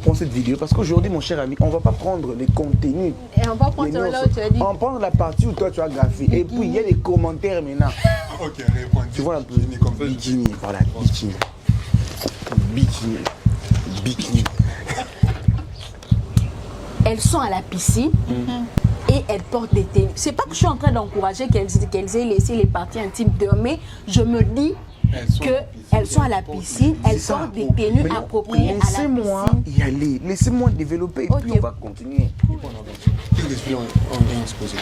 prend cette vidéo, parce qu'aujourd'hui, mon cher ami, on ne va pas prendre les contenus. Et on va prendre là où tu as dit. On prend la partie où toi tu as graffé. Et puis il y a les commentaires maintenant. Ok, réponds. Tu vois un peu. Comme Bikini, voilà, bikini. Bikini. Bikini. Elles sont à la piscine et elles portent des tenues. C'est pas que je suis en train d'encourager qu'elles aient laissé les parties intimes dehors, mais je me dis qu'elles sont à la piscine, elles portent des tenues appropriées à la piscine. Laissez-moi y aller, laissez-moi développer et puis on va continuer.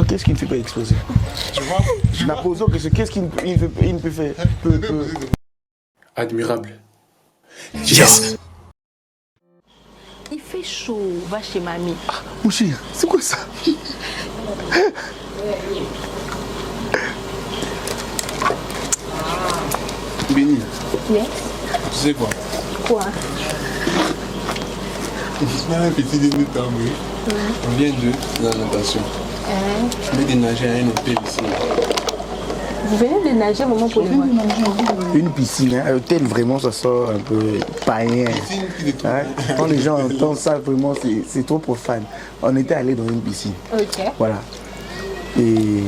Qu'est-ce qu'il ne fait pas exposer? Je n'appose que ce qu'est-ce qu'il ne peut faire. Admirable. Yes! Il fait chaud, va chez mamie. Mon cher, c'est quoi ça? Béni, Yes. tu sais quoi? Quoi? Un petit dîner tambour. On vient de la natation. Je vais dénager à un hôtel ici. Vous venez de nager, maman, pour le voir. Une piscine, hein, un hôtel, vraiment, ça sort un peu païen. Hein? Quand les gens entendent ça, vraiment, c'est trop profane. On était allé dans une piscine. Ok. Voilà. Et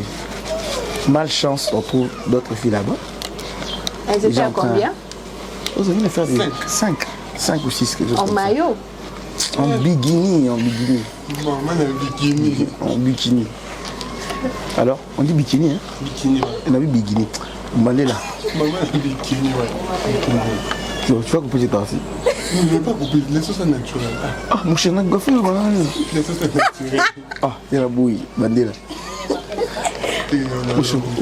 malchance, on trouve d'autres filles là-bas. Elles étaient à combien? Vous allez faire des 5 ou 6 quelque chose En comme ça. maillot? En bikini, en bikini. Maman a bikini. En bikini. Alors, on dit bikini, hein? Bikini, ouais. On a vu bikini. Mandela. Maman a bikini, ouais. Tu vas couper cette partie. Non, je ne vais pas couper. Laisse ça naturel. Ah, mon cher, on a goffé le banane. Laisse ça naturel. Ah, c'est la bouille, Mandela.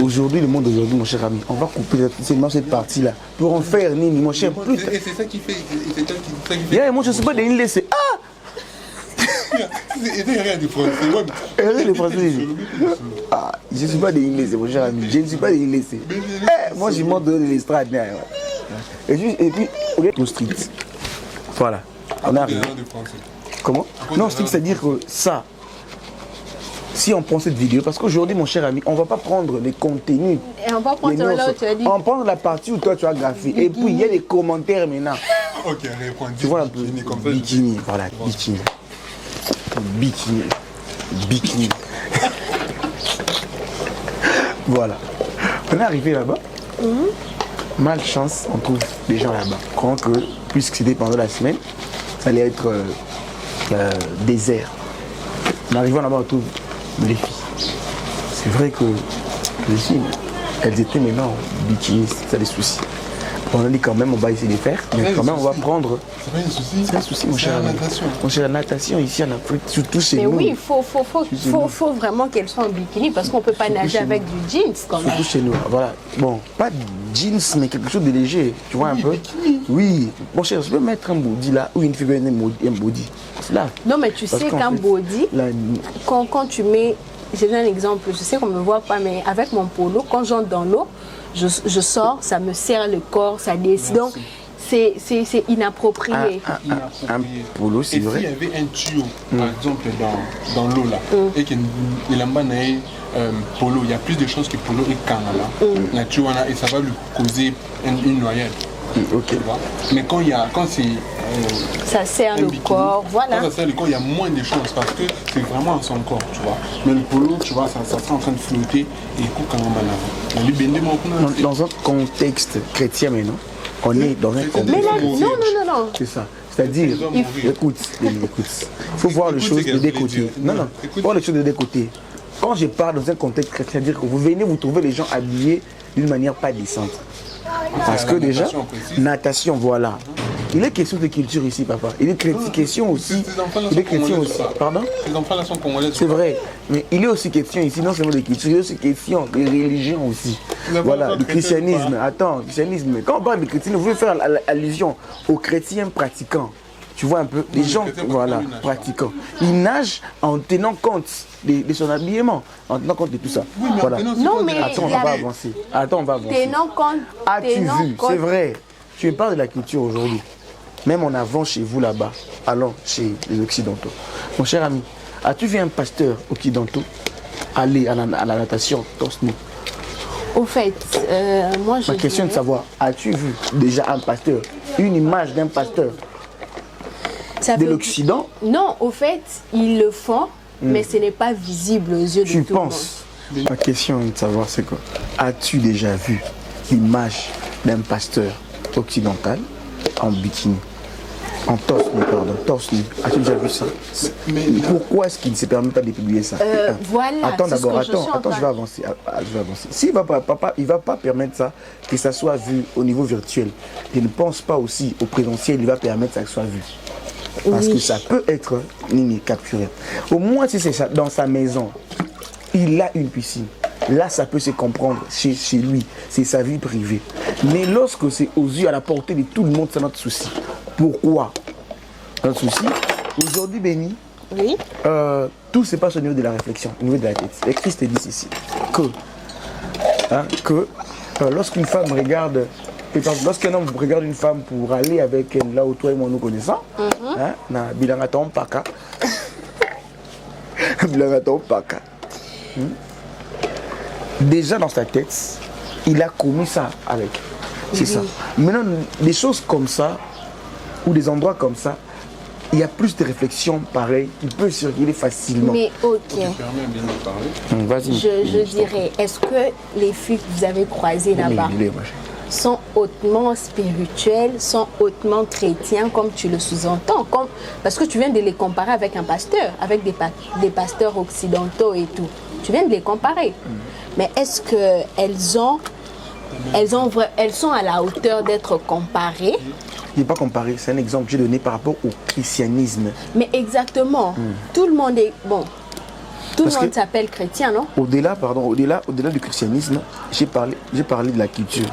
Aujourd'hui, le monde d'aujourd'hui, mon cher ami, on va couper seulement cette partie-là pour en faire nini, mon cher. Et c'est ça qui fait. C'est ça qui fait. Yeah, moi, je ne sais pas de laisser. Ah! Et rien de français. Rien de français. Ah, je ne suis pas de laisser, mon cher ami. Je ne suis pas de laisser. Moi, je monte de l'estrade. Et puis, au street. Voilà. On arrive. Comment? Non, street, c'est-à-dire que ça. Si on prend cette vidéo, parce qu'aujourd'hui, mon cher ami, on ne va pas prendre les contenus. Et on va prendre là où tu as dit. On prend la partie où toi tu as graffé. Et puis il y a les commentaires maintenant. Ok, réponds. Tu vois un peu. Bikini, voilà, bikini. Bikini. Bikini. Voilà. On est arrivé là-bas. Malchance, on trouve des gens là-bas. Croyant que, puisque c'était pendant la semaine, ça allait être désert. En arrivant là-bas, on trouve les filles. C'est vrai que les filles, elles étaient maintenant en bikini, ça des soucis. On a dit quand même, on va essayer de les faire, mais quand même, on va prendre. C'est pas un souci. C'est un souci, mon cher. Mon cher, la natation ici en Afrique, surtout chez nous. Mais oui, il faut vraiment qu'elles soient en bikini parce qu'on ne peut pas nager avec du jeans quand même. Surtout chez nous, voilà. Bon, pas de jeans, mais quelque chose de léger, tu vois un peu. Oui, mon cher, je peux mettre un body là, ou une fille un body. Là. Non, mais tu sais qu'un body, quand tu mets, j'ai donné un exemple, je sais qu'on ne me voit pas, mais avec mon polo, quand j'entre dans l'eau, je sors, ça me serre le corps, ça descend. Donc, c'est inapproprié. Un polo, c'est vrai. Et s'il y avait un tuyau, par exemple, dans l'eau là, et qu'il y a polo, il y a plus de chances que polo est canal. Et ça va lui causer une noyade. Ok. Mais quand c'est ça serre le corps, voilà. Quand ça serre le corps, il y a moins de chances parce que c'est vraiment à son corps, tu vois. Mais le polo, tu vois, ça sera en train de flotter et il coupe quand même. Dans un contexte chrétien maintenant, on est dans un contexte. Mais là, non. C'est ça. C'est-à-dire, écoute, il faut voir les choses de deux côtés. Non, il faut voir les choses de deux côtés. Quand je parle dans un contexte chrétien, c'est-à-dire que vous venez, vous trouvez les gens habillés d'une manière pas décente. Parce que déjà, natation, voilà. Il est question de culture ici, papa. Il est question aussi. Il est question aussi. Pardon? Les enfants là sont congolais. C'est vrai. Mais il est aussi question ici, non seulement de culture, il est aussi question de religion aussi. Voilà, du christianisme. Attends, christianisme. Quand on parle de christianisme, vous voulez faire allusion aux chrétiens pratiquants. Tu vois un peu, les gens, voilà, pratiquants. Ils nagent en tenant compte de son habillement, en tenant compte de tout ça. Oui, mais voilà. Non, mais attends, on va avancer. Attends, on va avancer. Tenant compte. As-tu vu? C'est vrai. Tu parles de la culture aujourd'hui. Même en avant chez vous là-bas, allons chez les Occidentaux. Mon cher ami, as-tu vu un pasteur occidentaux aller à la natation torse nu? Au fait, moi je. Ma question est de savoir, as-tu vu déjà un pasteur, une image d'un pasteur de l'Occident. Non, au fait, ils le font, mais ce n'est pas visible aux yeux de tout le monde. Tu penses? Ma question est de savoir, c'est quoi? As-tu déjà vu l'image d'un pasteur occidental en bikini? En torse nu, pardon, torse nu. As-tu déjà vu ça? Pourquoi est-ce qu'il ne se permet pas de publier ça? Voilà. Attends d'abord, attends, je vais avancer. Je vais avancer. S'il ne va pas permettre ça, que ça soit vu au niveau virtuel, je ne pense pas aussi au présentiel, il va permettre ça que ça soit vu. Parce que ça peut être capturé. Au moins, si c'est ça, dans sa maison, il a une piscine. Là, ça peut se comprendre chez lui. C'est sa vie privée. Mais lorsque c'est aux yeux, à la portée de tout le monde, c'est notre souci. Pourquoi? Notre souci, aujourd'hui, Béni, oui. Tout se passe au niveau de la réflexion, au niveau de la tête. Et Christ dit ceci, que lorsqu'une femme regarde, lorsqu'un homme regarde une femme pour aller avec elle, là où toi et moi nous connaissons, déjà dans sa tête, il a commis ça avec. C'est ça. Maintenant, des choses comme ça, ou des endroits comme ça, il y a plus de réflexions pareilles qui peuvent circuler facilement. Mais ok. Vas-y. Je dirais, est-ce que les filles que vous avez croisées là-bas sont hautement spirituels, sont hautement chrétiens, comme tu le sous-entends, parce que tu viens de les comparer avec un pasteur, avec des pasteurs occidentaux et tout. Tu viens de les comparer. Mais est-ce qu'elles sont à la hauteur d'être comparées? Je n'ai pas comparé, c'est un exemple que j'ai donné par rapport au christianisme. Mais exactement. Tout le monde est... Bon, tout le monde s'appelle chrétien, non? Au-delà du christianisme, j'ai parlé de la culture.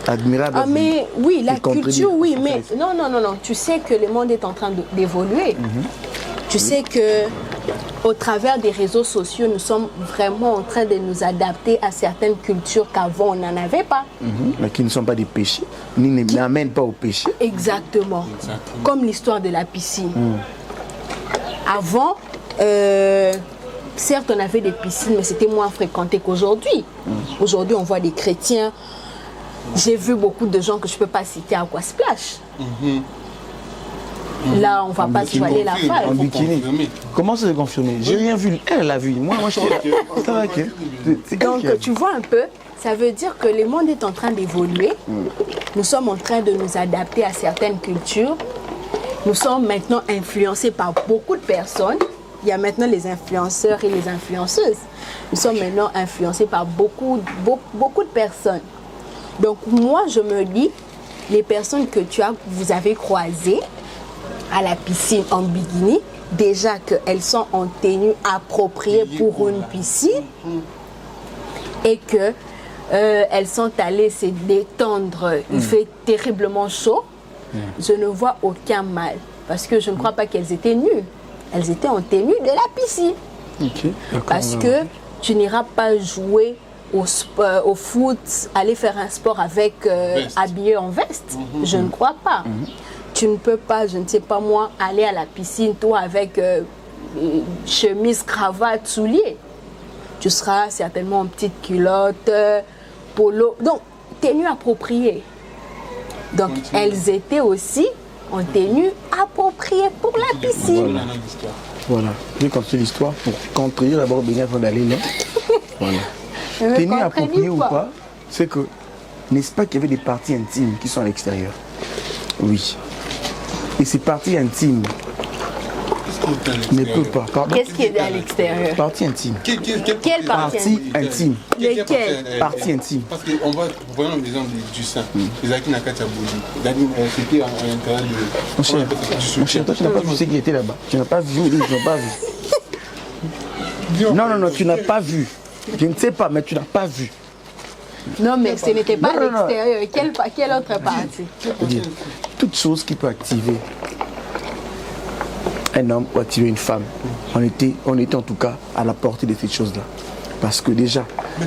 Admirable. Ah mais oui, la culture, oui, mais non, tu sais que le monde est en train d'évoluer. Tu sais que au travers des réseaux sociaux, nous sommes vraiment en train de nous adapter à certaines cultures qu'avant on n'en avait pas. Mais qui ne sont pas des péchés, ni n'amènent pas au péché. Exactement. Comme l'histoire de la piscine. Avant, certes on avait des piscines, mais c'était moins fréquenté qu'aujourd'hui. Aujourd'hui, on voit des chrétiens. J'ai vu beaucoup de gens que je ne peux pas citer à quoi splash. Là, on ne va pas se voiler la face. En bikini. Comment ça s'est confirmé? J'ai rien vu. Elle l'a vu. Moi je suis Donc, tu vois un peu, ça veut dire que le monde est en train d'évoluer. Nous sommes en train de nous adapter à certaines cultures. Nous sommes maintenant influencés par beaucoup de personnes. Il y a maintenant les influenceurs et les influenceuses. Nous sommes maintenant influencés par beaucoup de personnes. Donc, moi, je me dis, les personnes que vous avez croisées à la piscine en bikini, déjà qu'elles sont en tenue appropriée pour une piscine et que elles sont allées se détendre, il fait terriblement chaud, je ne vois aucun mal parce que je ne crois pas qu'elles étaient nues. Elles étaient en tenue de la piscine. Parce que tu n'iras pas jouer au foot, aller faire un sport avec habillé en veste. Je ne crois pas. Tu ne peux pas, je ne sais pas moi, aller à la piscine, toi, avec chemise, cravate, souliers. Tu seras certainement en petite culotte, polo. Donc, tenue appropriée. Donc, elles étaient aussi en tenue appropriée pour la piscine. Voilà. Je vais continuer l'histoire pour contredire d'abord bien avant d'aller là. Voilà. Tenue appropriée ou pas, c'est que, n'est-ce pas qu'il y avait des parties intimes qui sont à l'extérieur? Oui. Et ces parties intimes ne peuvent pas. Qu'est-ce qui est à l'extérieur? Partie intime. Quelle partie intime? Lesquelles? Partie intime. Parce qu'on voit, voyons l'exemple du sein. Les Aki Nakata Bouli. C'était à l'intérieur de. Mon cher, toi tu n'as pas vu ce qui était là-bas. Tu n'as pas vu, ils n'ont pas vu. Non, tu n'as pas vu. Je ne sais pas, mais tu n'as pas vu. Non, mais ce n'était pas à l'extérieur. Quelle autre partie? Toute chose qui peut activer un homme ou activer une femme. On était en tout cas à la portée de ces choses-là. Parce que déjà, mais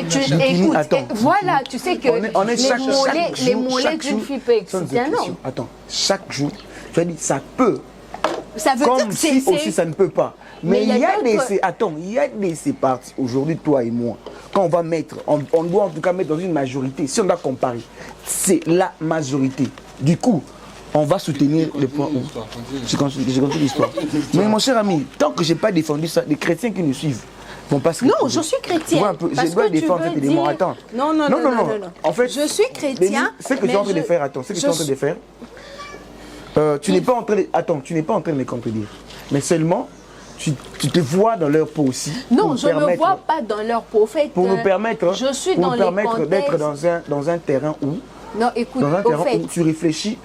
tu écoutes, voilà, tu sais que les mollets d'une fille peut exciter un homme. Attends, chaque jour, tu as dit ça peut. Ça veut comme dire que si aussi ça ne peut pas. Mais il y a des parties, aujourd'hui, toi et moi, quand on va mettre, on doit en tout cas mettre dans une majorité, si on doit comparer, c'est la majorité. Du coup, on va soutenir les points où. J'ai compris l'histoire. Mais mon cher ami, tant que je n'ai pas défendu ça, les chrétiens qui nous suivent vont pas se Non, retrouver. je suis chrétien. Tu vois un peu, je dois défendre cette élément. Attends. Non. En fait, je suis chrétien. Ce que tu es en train de faire, attends, ce que tu es en train de faire, tu n'es pas en train de. Attends, tu n'es pas en train de me contredire. Mais seulement, tu te vois dans leur peau aussi. Non, je ne me vois pas dans leur peau. En fait, pour nous permettre, je suis dans les contextes d'être dans un terrain où. Non, écoute, dans un terrain fait, où tu réfléchis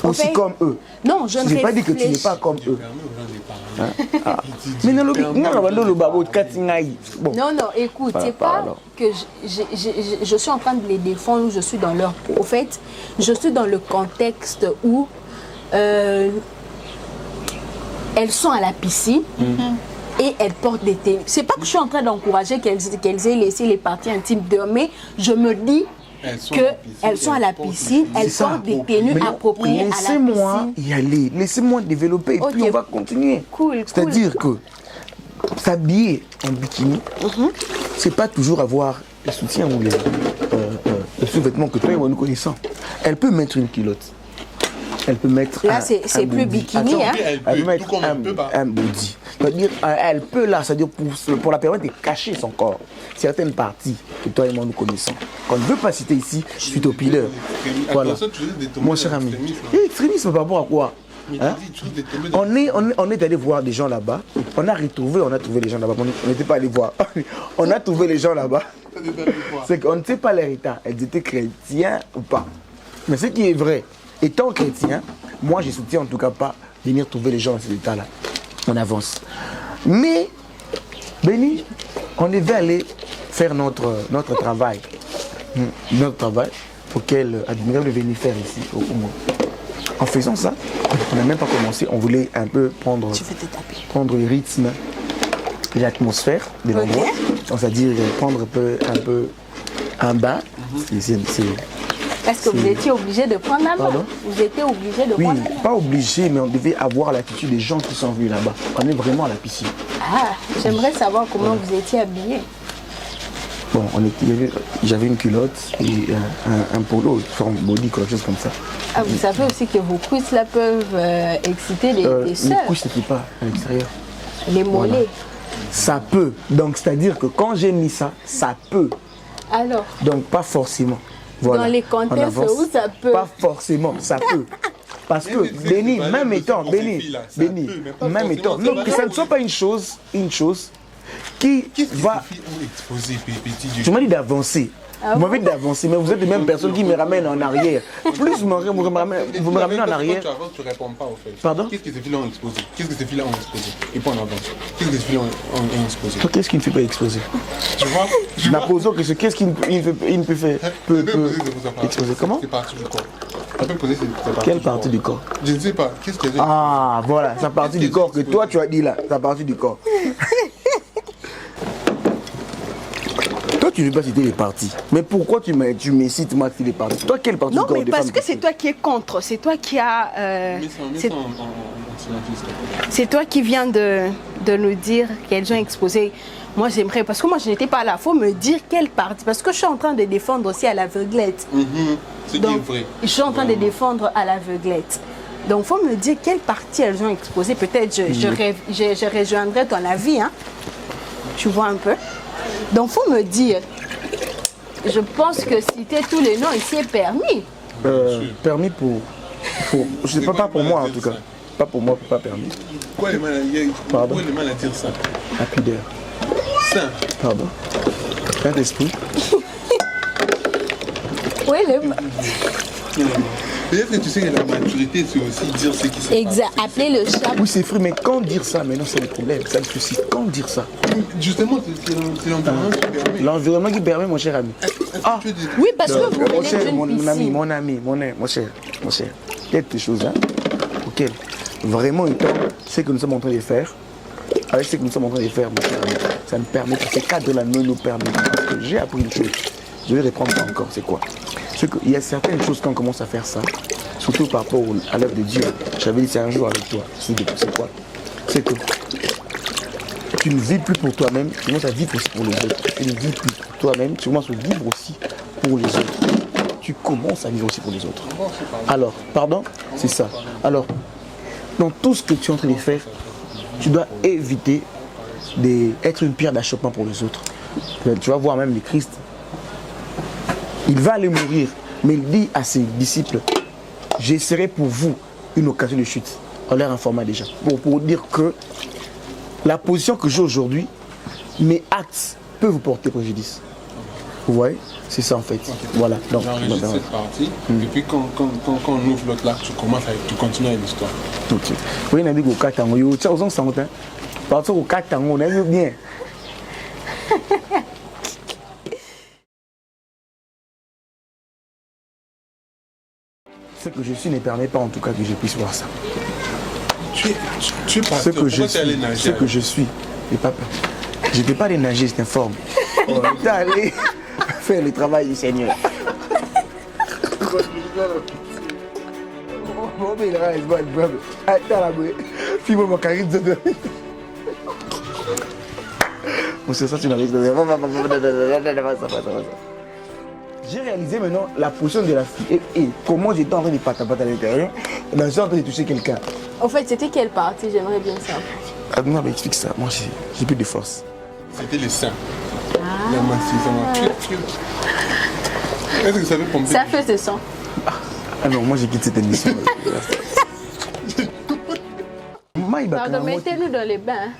aussi comme eux. Non, je ne réfléchis pas dit que tu n'es pas comme eux. Mais non, écoute, c'est pas que je suis en train de les défendre ou je suis dans leur peau. En fait, je suis dans le contexte où elles sont à la piscine. Et elles portent des tenues. C'est pas que je suis en train d'encourager qu'elles aient laissé les parties intimes de, mais je me dis qu'elles sont à la piscine, elles portent des tenues appropriées à la piscine. Laissez-moi y aller, laissez-moi développer, et puis on va continuer. C'est-à-dire que s'habiller en bikini, c'est pas toujours avoir les soutiens ou les sous-vêtements que toi et moi nous connaissons. Elle peut mettre une culotte. Elle peut mettre là, c'est plus bikini. Elle peut mettre un body. C'est-à-dire, elle peut là, c'est-à-dire pour la permettre de cacher son corps. Certaines parties que toi et moi nous connaissons. Qu'on ne veut pas citer ici, suite au pileur. Voilà. Mon cher ami. Extrémisme par rapport à quoi? Hein? On est allé voir des gens là-bas. On a trouvé les gens là-bas. On n'était pas allé voir. On a trouvé les gens là-bas. C'est qu'on ne sait pas leur état. Elles étaient chrétiens ou pas. Mais ce qui est vrai, étant chrétien, moi je soutiens en tout cas pas venir trouver les gens dans cet état-là. On avance. Mais, Béni, on devait aller faire notre travail. Notre travail auquel Admirable est venu faire ici au moins. En faisant ça, on n'a même pas commencé. On voulait un peu prendre le rythme, l'atmosphère de l'endroit. C'est-à-dire prendre un peu un bain. Est-ce que vous étiez obligé de prendre la main? Vous étiez obligé de prendre la main? Oui, pas obligé, mais on devait avoir l'attitude des gens qui sont venus là-bas. On est vraiment à la piscine. Ah, j'aimerais savoir comment vous étiez habillés. Bon, j'avais une culotte et un polo, forme body, quelque chose comme ça. Ah, vous savez aussi que vos cuisses là peuvent exciter les sœurs. Les cuisses, c'était pas à l'extérieur. Les mollets. Voilà. Ça peut. Donc, c'est-à-dire que quand j'ai mis ça, ça peut. Alors? Donc, pas forcément. Voilà. Dans les contextes où ça peut. Pas forcément, ça peut. Parce que Béni, même étant, donc que ça ne soit pas une chose qui va. Tu m'as dit d'avancer. Vous m'avez dit d'avancer, mais vous êtes les mêmes personnes qui me ramènent en arrière. Plus vous me ramenez en arrière. Tu ne réponds pas au fait. Pardon? Qu'est-ce que ces filles ont exposé? Qu'est-ce que ces filles ont exposé? Et puis on avance. Qu'est-ce que ces filles ont exposé? Qu'est-ce qu'il ne fait pas exposer? Tu vois? Qu'est-ce qu'il ne peut faire? Exposer comment? C'est partie du corps. On peut poser quelle partie du corps? Je ne sais pas. Qu'est-ce que Ah, voilà, sa partie du corps que toi tu as dit là. Sa partie du corps. Toi, tu ne veux pas citer les parties. Mais pourquoi tu me cites moi les parties? Toi, quelle partie du corps? Non, mais parce que c'est toi qui es contre. C'est toi qui as. C'est toi qui viens de nous dire qu'elles ont exposé. Moi, j'aimerais. Parce que moi, je n'étais pas là. Il faut me dire quelle partie. Parce que je suis en train de défendre aussi à l'aveuglette. C'est qui est vrai. Je suis en train de défendre à l'aveuglette. Donc, il faut me dire quelle partie elles ont exposé. Peut-être je rejoindrai ton avis. Hein. Tu vois un peu. Donc, il faut me dire, je pense que citer tous les noms ici est permis. Permis pour je ne sais pas pour moi en tout cas. Pas pour moi, pas permis. Pourquoi les mal à dire ça? La pudeur. Ça. Pardon. Plein d'esprit. Oui, peut-être que tu sais que la maturité, c'est aussi dire ce qui se passe. Exact. Appeler le chat. Oui, c'est vrai, mais quand dire ça, maintenant, c'est le problème. C'est le souci. Quand dire ça? Justement, c'est l'environnement qui permet. L'environnement qui permet, mon cher ami. Ah, oui, parce que vous venez d'une piscine. Mon ami, mon cher. Il y a des choses, hein, auxquelles vraiment, ce que nous sommes en train de faire, avec ce que nous sommes en train de faire, mon cher ami, ça nous permet, ces cadres-là ne nous permettent pas. Parce que j'ai appris une chose. Je vais reprendre ça encore, c'est quoi? Il y a certaines choses quand on commence à faire ça, surtout par rapport à l'œuvre de Dieu. J'avais dit c'est un jour avec toi. C'est quoi? C'est que tu ne vis plus pour toi-même, tu commences à vivre aussi pour les autres. Tu ne vis plus pour toi-même, tu commences à vivre aussi pour les autres. tu commences à vivre aussi pour les autres. Alors, pardon, c'est ça. Alors, dans tout ce que tu es en train de faire, tu dois éviter d'être une pierre d'achoppement pour les autres. Tu vas voir même le Christ. Il va aller mourir, mais il dit à ses disciples, je serai pour vous une occasion de chute. On leur informa déjà. Pour dire que la position que j'ai aujourd'hui, mes actes peuvent vous porter préjudice. Vous voyez? C'est ça en fait. Okay. Voilà. Donc, j'enregistre cette partie, et puis quand on ouvre l'autre là, tu continues avec l'histoire. Ok. Oui, on a dit qu'au Katango, il y a autre chose en temps. Parce qu'au Katango, on a vu bien. Ce que je suis ne permet pas en tout cas que je puisse voir ça. Tu es pasteur, ce que je pourquoi tu es allé nager? Ce que je suis, n'ai pas peur. Je n'étais pas allé nager, je t'informe. J'étais allé faire le travail du Seigneur. Attends là, fais-moi ma carrière de... Bon, c'est ça, tu n'arrives pas. J'ai réalisé maintenant la position de la fille et comment j'étais en train de patapater à l'intérieur. Dans le en train de toucher quelqu'un. En fait, c'était quelle partie? J'aimerais bien savoir. Ah non, mais explique ça. Moi, j'ai plus de force. C'était les seins. La massif, est-ce que ça fait pomper? Ça fait ce son. Ah non, moi j'ai quitté cette émission. Pardon, mettez-nous dans les bains.